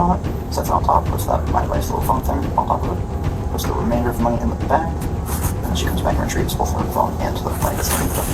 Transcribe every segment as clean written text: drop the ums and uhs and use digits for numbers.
on it, sets it on top, puts that my device little phone thing on top of it, puts the remainder of the money in the bag, and then she comes back and retrieves both her phone and the money that's underneath it.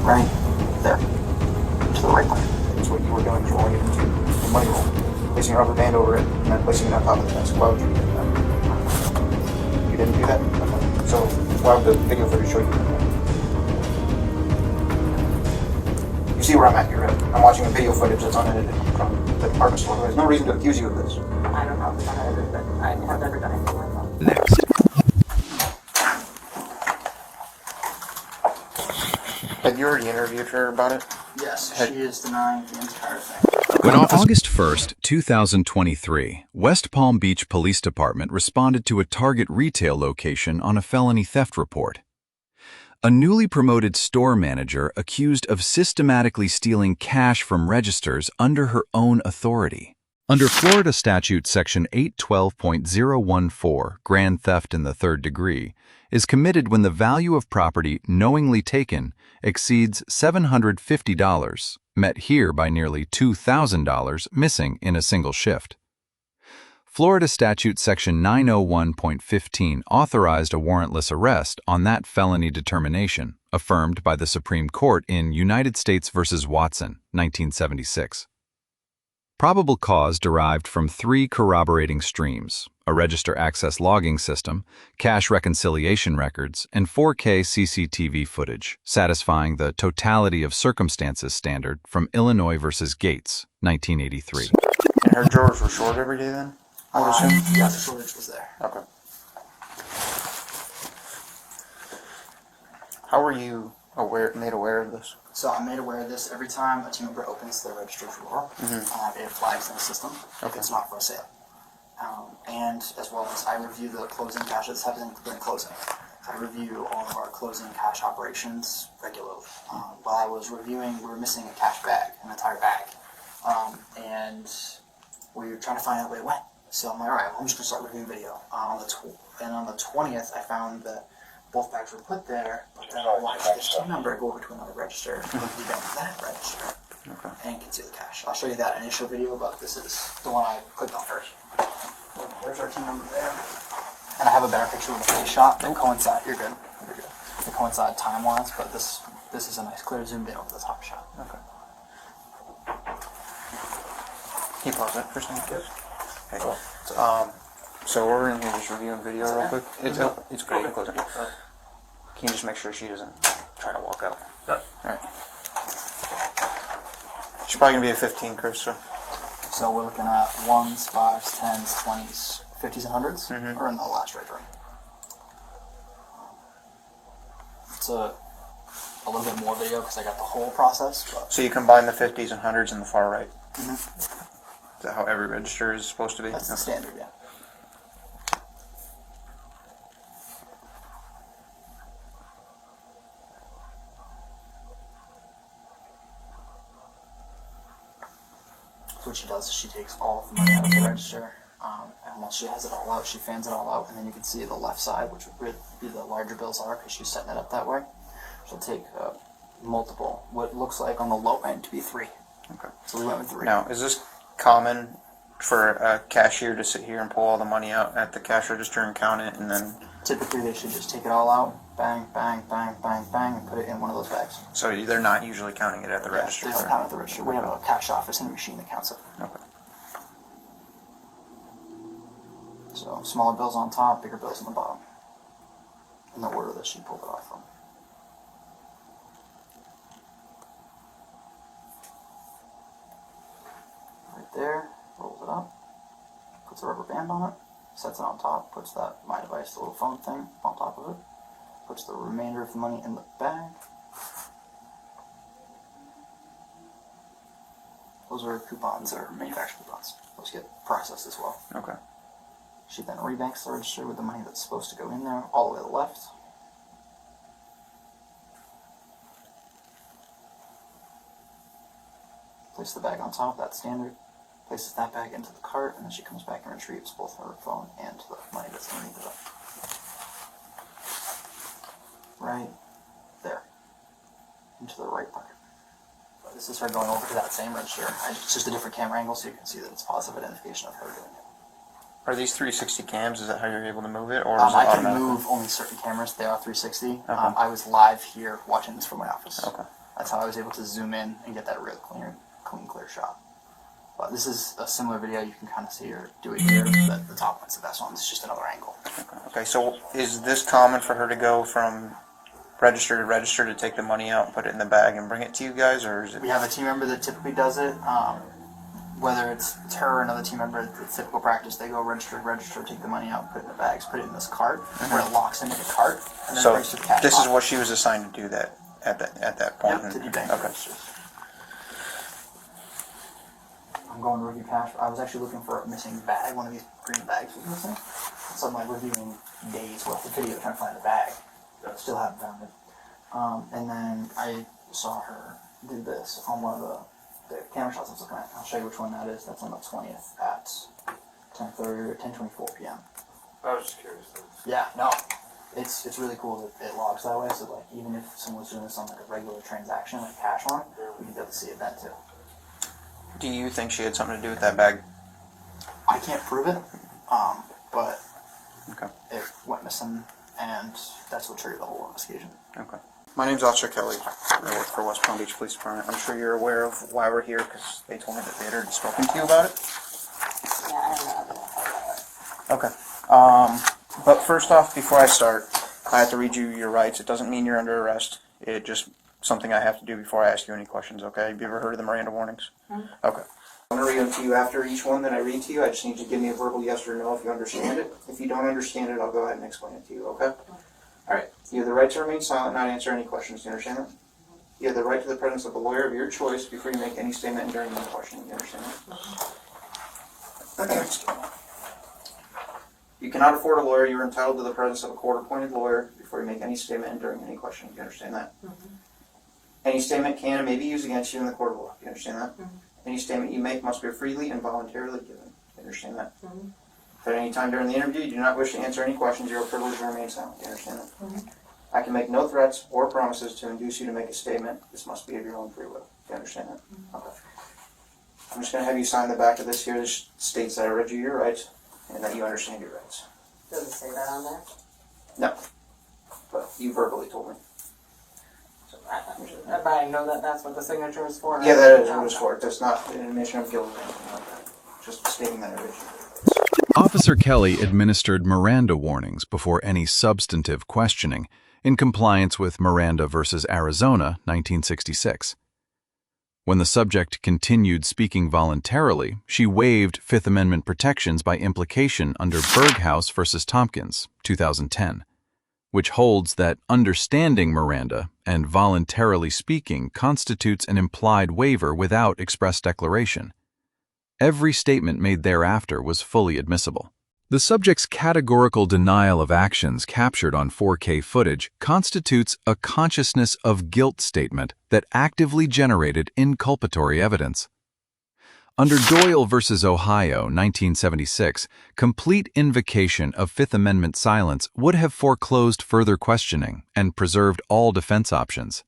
Right there. To the right pocket. That's what you were doing, rolling it into the money roll. Placing a rubber band over it, and then placing it on top of the desk. Why would you do that? You didn't do that? Okay. So why would the video footage show you doing that? You see where I'm at here, right? I'm watching a video footage that's unedited from the department store. There's no reason to accuse you of this. I don't know if it's unedited, but I have never done anything like that. Next. Have you already interviewed her about it? Yes, she is denying the entire thing. On August 1st, 2023, West Palm Beach Police Department responded to a Target retail location on a felony theft report. A newly promoted store manager accused of systematically stealing cash from registers under her own authority. Under Florida Statute Section 812.014, grand theft in the third degree is committed when the value of property knowingly taken exceeds $750, met here by nearly $2,000 missing in a single shift. Florida Statute Section 901.15 authorized a warrantless arrest on that felony determination, affirmed by the Supreme Court in United States v. Watson, 1976. Probable cause derived from 3 corroborating streams: a register access logging system, cash reconciliation records, and 4K CCTV footage, satisfying the totality of circumstances standard from Illinois v. Gates, 1983. And her drawers were short every day then? I would assume? Yeah, the shortage was there. Okay. How were you made aware of this? So I'm made aware of this every time a team member opens their register drawer. It flags in the system. Okay. It's not for sale. And as well as I review the closing cash that's happening during closing. I review all of our closing cash operations regularly. While I was reviewing, we were missing a cash bag, an entire bag. And we were trying to find out where it went. So I'm like, all right, well, I'm just going to start reviewing video. And on the 20th, I found that both bags were put there, but then I watched this team member go over to another register, quickly down that register, and conceal the cash. I'll show you that initial video, but this is the one I clicked on first. There's our team member there. And I have a better picture of the face shot. They coincide. You're good. You're good. They coincide time-wise, but this is a nice clear zoomed in over the top shot. Okay. Can you pause that for a second? Good. Okay. So we're in here just reviewing video real quick. It's great. You can close it. Can you just make sure she doesn't try to walk out? Yep. Alright. She's probably gonna be a 15, Chris, so. So we're looking at 1s, 5s, 10s, 20s, 50s, and 100s, or in the last right. It's a little bit more video because I got the whole process. But So you combine the 50s and 100s in the far right. Is that how every register is supposed to be? that's the standard, yeah. So what she does is she takes all of the money out of the register, and once she has it all out, she fans it all out, and then you can see the left side, which would be the larger bills are, because she's setting it up that way. She'll take multiple, what looks like on the low end to be 3. Okay. So we went with 3. Now, is this common for a cashier to sit here and pull all the money out at the cash register and count it, and then... Typically they should just take it all out, bang, bang, bang, bang, bang, and put it in one of those bags. So they're not usually counting it at the register? They don't count at the register. We have a cash office and a machine that counts it. Okay. So smaller bills on top, bigger bills on the bottom. In the order that she pulled it off from. Right there, rolls it up, puts a rubber band on it, sets it on top, puts that my device, the little phone thing, on top of it, puts the remainder of the money in the bag. Those are coupons, or manufacturer coupons. Those get processed as well. Okay. She then rebanks the register with the money that's supposed to go in there, all the way to the left. Place the bag on top, that's standard. Places that bag into the cart, and then she comes back and retrieves both her phone and the money that's underneath it. Right there. Into the right pocket. This is her going over to that same register. It's just a different camera angle, so you can see that it's positive identification of her doing it. Are these 360 cams? Is that how you're able to move it, or is it I can automatic? move only certain cameras. They are 360. Okay. I was live here watching this from my office. Okay. That's how I was able to zoom in and get that real clear shot. But this is a similar video. You can kind of see her do it here. The top one's the best one. It's just another angle. Okay, so is this common for her to go from register to register to take the money out and put it in the bag and bring it to you guys, or is it? We have a team member that typically does it. Whether it's her or another team member, it's typical practice. They go register, take the money out, put it in the bags, put it in this cart, where it locks into the cart, and then So brings to the cash this is box. what she was assigned to do that at that point. Yep, to do bank Okay. registers. I'm going to review cash. I was actually looking for a missing bag. One of these green bags was missing. So I'm like reviewing days worth of video trying to find the bag. Still haven't found it. And then I saw her do this on one of the camera shots I was looking at. I'll show you which one that is. That's on the 20th at 10:30 or 10:24 p.m. I was just curious. Yeah, no. It's really cool that it logs that way, so like even if someone's doing this on like a regular transaction, like a cash one, we can be able to see it then too. Do you think she had something to do with that bag? I can't prove it, but Okay. it went missing, and that's what triggered the whole investigation. Okay. My name's Officer Kelly. I work for West Palm Beach Police Department. I'm sure you're aware of why we're here because they told me that they had already spoken to you about it. Yeah, I don't know. Okay. But first off, before I start, I have to read you your rights. It doesn't mean you're under arrest. It just something I have to do before I ask you any questions, okay? Have you ever heard of the Miranda warnings? Okay. I'm going to read them to you after each one that I read to you. I just need you to give me a verbal yes or no if you understand it. If you don't understand it, I'll go ahead and explain it to you, okay? Alright. You have the right to remain silent and not answer any questions. Do you understand that? You have the right to the presence of a lawyer of your choice before you make any statement during any question. Do you understand that? You cannot afford a lawyer. You are entitled to the presence of a court-appointed lawyer before you make any statement during any question. Do you understand that? Any statement can and may be used against you in the court of law. Do you understand that? Any statement you make must be freely and voluntarily given. Do you understand that? If at any time during the interview you do not wish to answer any questions, you are privileged to remain silent. Do you understand that? I can make no threats or promises to induce you to make a statement. This must be of your own free will. Do you understand that? Okay. I'm just going to have you sign the back of this here. This states that I read you your rights and that you understand your rights. Does it say that on there? No. But you verbally told me. So but I know that that's what the signature is for. Yeah, that is what it's for. That's not an admission of guilt or anything like that. Just stating that I read you your rights. Officer Kelly administered Miranda warnings before any substantive questioning in compliance with Miranda v. Arizona, 1966. When the subject continued speaking voluntarily, she waived Fifth Amendment protections by implication under Berghuis v. Thompkins, 2010, which holds that understanding Miranda and voluntarily speaking constitutes an implied waiver without express declaration. Every statement made thereafter was fully admissible. The subject's categorical denial of actions captured on 4K footage constitutes a consciousness of guilt statement that actively generated inculpatory evidence. Under Doyle v. Ohio, 1976, complete invocation of Fifth Amendment silence would have foreclosed further questioning and preserved all defense options.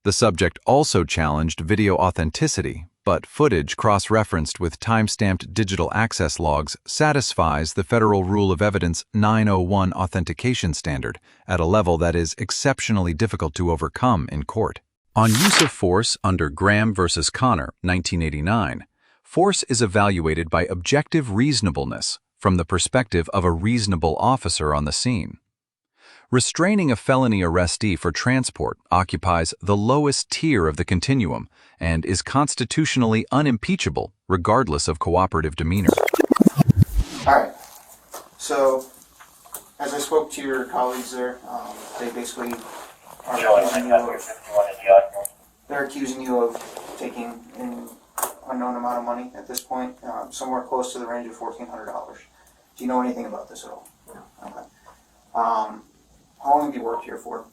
The subject also challenged video authenticity, but footage cross-referenced with time-stamped digital access logs satisfies the Federal Rule of Evidence 901 authentication standard at a level that is exceptionally difficult to overcome in court. On use of force under Graham v. Connor, 1989, force is evaluated by objective reasonableness from the perspective of a reasonable officer on the scene. Restraining a felony arrestee for transport occupies the lowest tier of the continuum and is constitutionally unimpeachable regardless of cooperative demeanor. Alright, so as I spoke to your colleagues there, they basically are accusing you of taking an unknown amount of money at this point, somewhere close to the range of $1,400. Do you know anything about this at all? No. Okay. How long have you worked here for?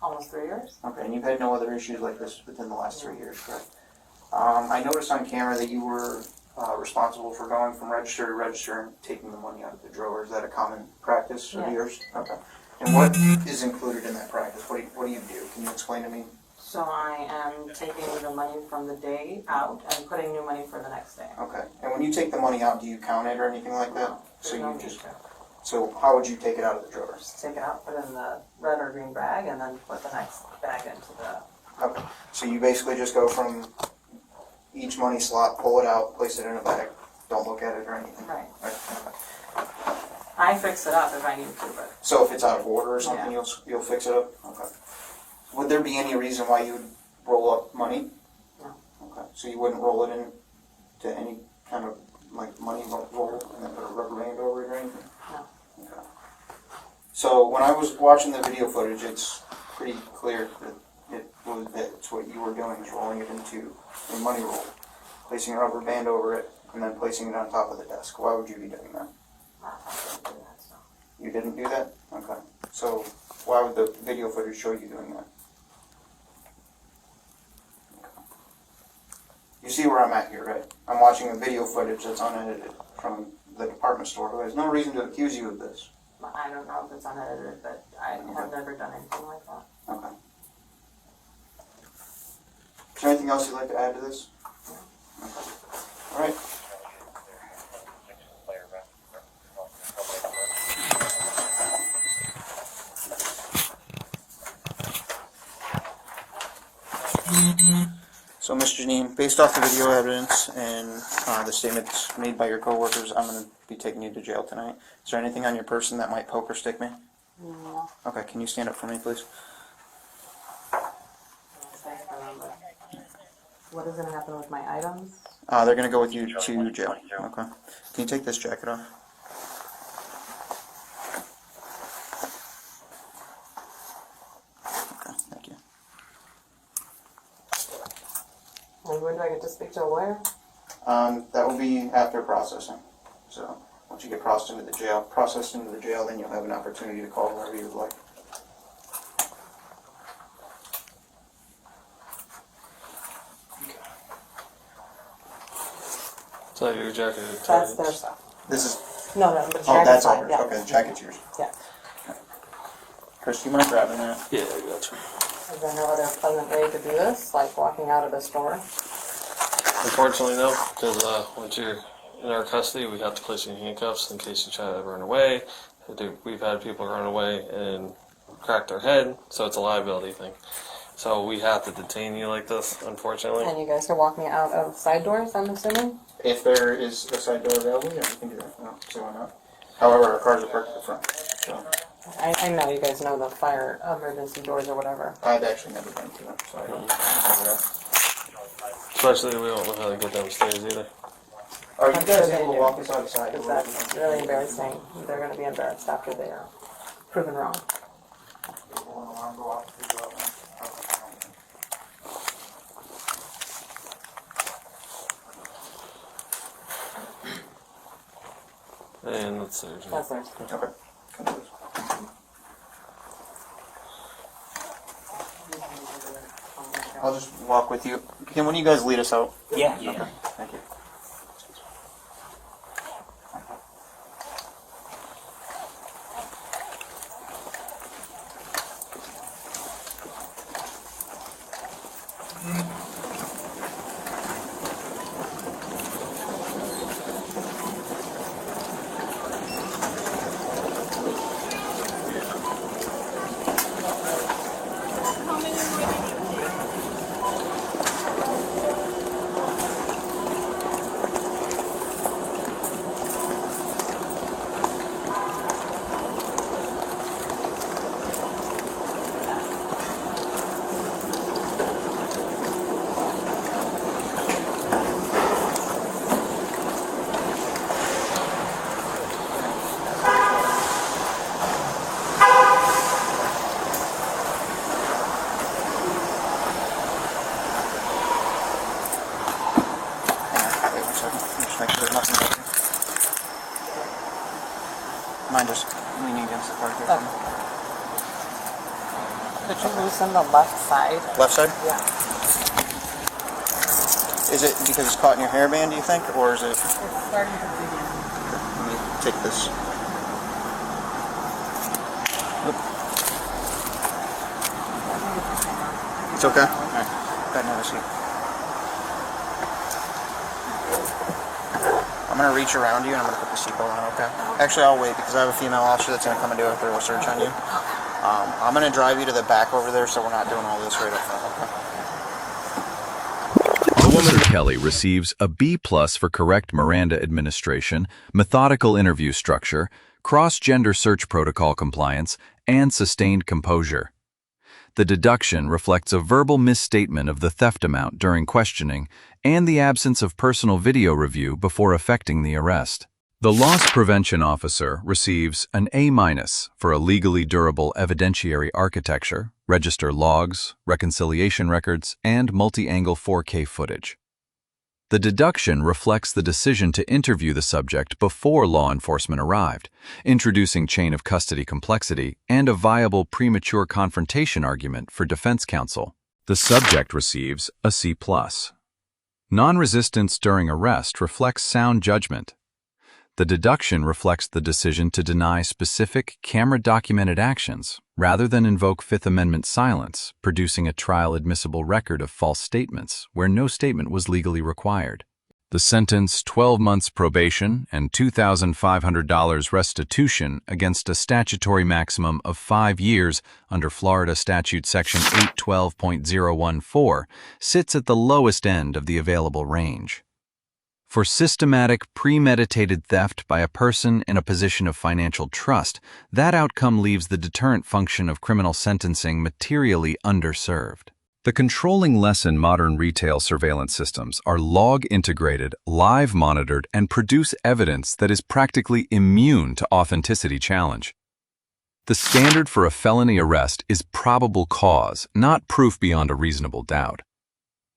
Almost 3 years. Okay, and you've had no other issues like this within the last 3 years, correct? I noticed on camera that you were responsible for going from register to register and taking the money out of the drawer. Is that a common practice of Yes. yours? Okay. And what is included in that practice? What do you do? Can you explain to me? So I am taking the money from the day out and putting new money for the next day. Okay. And when you take the money out, do you count it or anything like that? No, So there's no you need just. to. So how would you take it out of the drawer? Just take it out, put it in the red or green bag, and then put the next bag into the. Okay. So you basically just go from each money slot, pull it out, place it in a bag. Don't look at it or anything. Right. Okay. I fix it up if I need to, but So if it's out of order or something, Yeah. you'll fix it up. Okay. Would there be any reason why you would roll up money? No. Okay. So you wouldn't roll it into any kind of like money roll and then put a rubber band over it or anything? No. Okay. So when I was watching the video footage, it's pretty clear that it's what you were doing is rolling it into a money roll, placing a rubber band over it, and then placing it on top of the desk. Why would you be doing that? I didn't do that, so. You didn't do that? Okay. So why would the video footage show you doing that? Okay. You see where I'm at here, right? I'm watching a video footage that's unedited from the department store. There's no reason to accuse you of this. I don't know if it's unedited, but I have never done anything like that. Okay. Is there anything else you'd like to add to this? Okay. All right. So, Ms. Janine, based off the video evidence and the statements made by your coworkers, I'm going to be taking you to jail tonight. Is there anything on your person that might poke or stick me? No. Okay, can you stand up for me, please? What is going to happen with my items? They're going to go with you to jail. Okay. Can you take this jacket off? Okay, thank you. And when do I get to speak to a lawyer? That will be after processing. So once you get processed into the jail, then you'll have an opportunity to call wherever you would like. So your jacket. That's their stuff. This is. No, the jacket's Oh, that's fine, ours. yeah. Okay, the jacket's yours. Yeah. Chris, do you mind grabbing that? Yeah, I got you. Is there no other pleasant way to do this, like walking out of the store? Unfortunately, no, because once you're in our custody, we have to place you in handcuffs in case you try to run away. We've had people run away and crack their head, so it's a liability thing. So we have to detain you like this, unfortunately. And you guys can walk me out of side doors, I'm assuming? If there is a side door available, yeah, we can do that. No, so why not? However, our cars are parked at the front. So I know you guys know the fire emergency doors or whatever. I've actually never been to them, so I don't know that. Especially we don't know how to get downstairs either. Are you I'm guys sure able they to do. walk us outside? Because that's really embarrassing. They're going to be embarrassed after they are proven wrong. And let's see. That's theirs. Okay. I'll just walk with you. Can one of you guys lead us out? Yeah. Okay. Thank you. Wait 1 second. Just make sure there's nothing back here. Mind just leaning against the car here. Okay. Could you loosen the left side? Left side? Yeah. Is it because it's caught in your hairband, do you think? Or is it... It's starting to dig in. Let me take this. Oop. It's okay? Go ahead and have a seat. I'm going to reach around you and I'm going to put the seatbelt on, okay? Actually, I'll wait because I have a female officer that's going to come and do a thorough search on you. I'm going to drive you to the back over there so we're not doing all this right up front, okay? Officer Kelly receives a B+ for correct Miranda administration, methodical interview structure, cross-gender search protocol compliance, and sustained composure. The deduction reflects a verbal misstatement of the theft amount during questioning and the absence of personal video review before effecting the arrest. The loss prevention officer receives an A- for a legally durable evidentiary architecture, register logs, reconciliation records, and multi-angle 4K footage. The deduction reflects the decision to interview the subject before law enforcement arrived, introducing chain of custody complexity and a viable premature confrontation argument for defense counsel. The subject receives a C+. Non-resistance during arrest reflects sound judgment. The deduction reflects the decision to deny specific camera-documented actions rather than invoke Fifth Amendment silence, producing a trial-admissible record of false statements where no statement was legally required. The sentence, 12 months probation and $2,500 restitution against a statutory maximum of 5 years under Florida Statute Section 812.014, sits at the lowest end of the available range. For systematic, premeditated theft by a person in a position of financial trust, that outcome leaves the deterrent function of criminal sentencing materially underserved. The controlling lesson modern retail surveillance systems are log-integrated, live-monitored, and produce evidence that is practically immune to authenticity challenge. The standard for a felony arrest is probable cause, not proof beyond a reasonable doubt.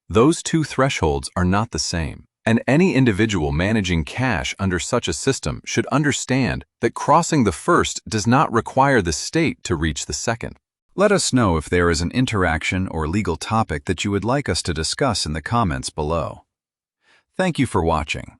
Those two thresholds are not the same. And any individual managing cash under such a system should understand that crossing the first does not require the state to reach the second. Let us know if there is an interaction or legal topic that you would like us to discuss in the comments below. Thank you for watching.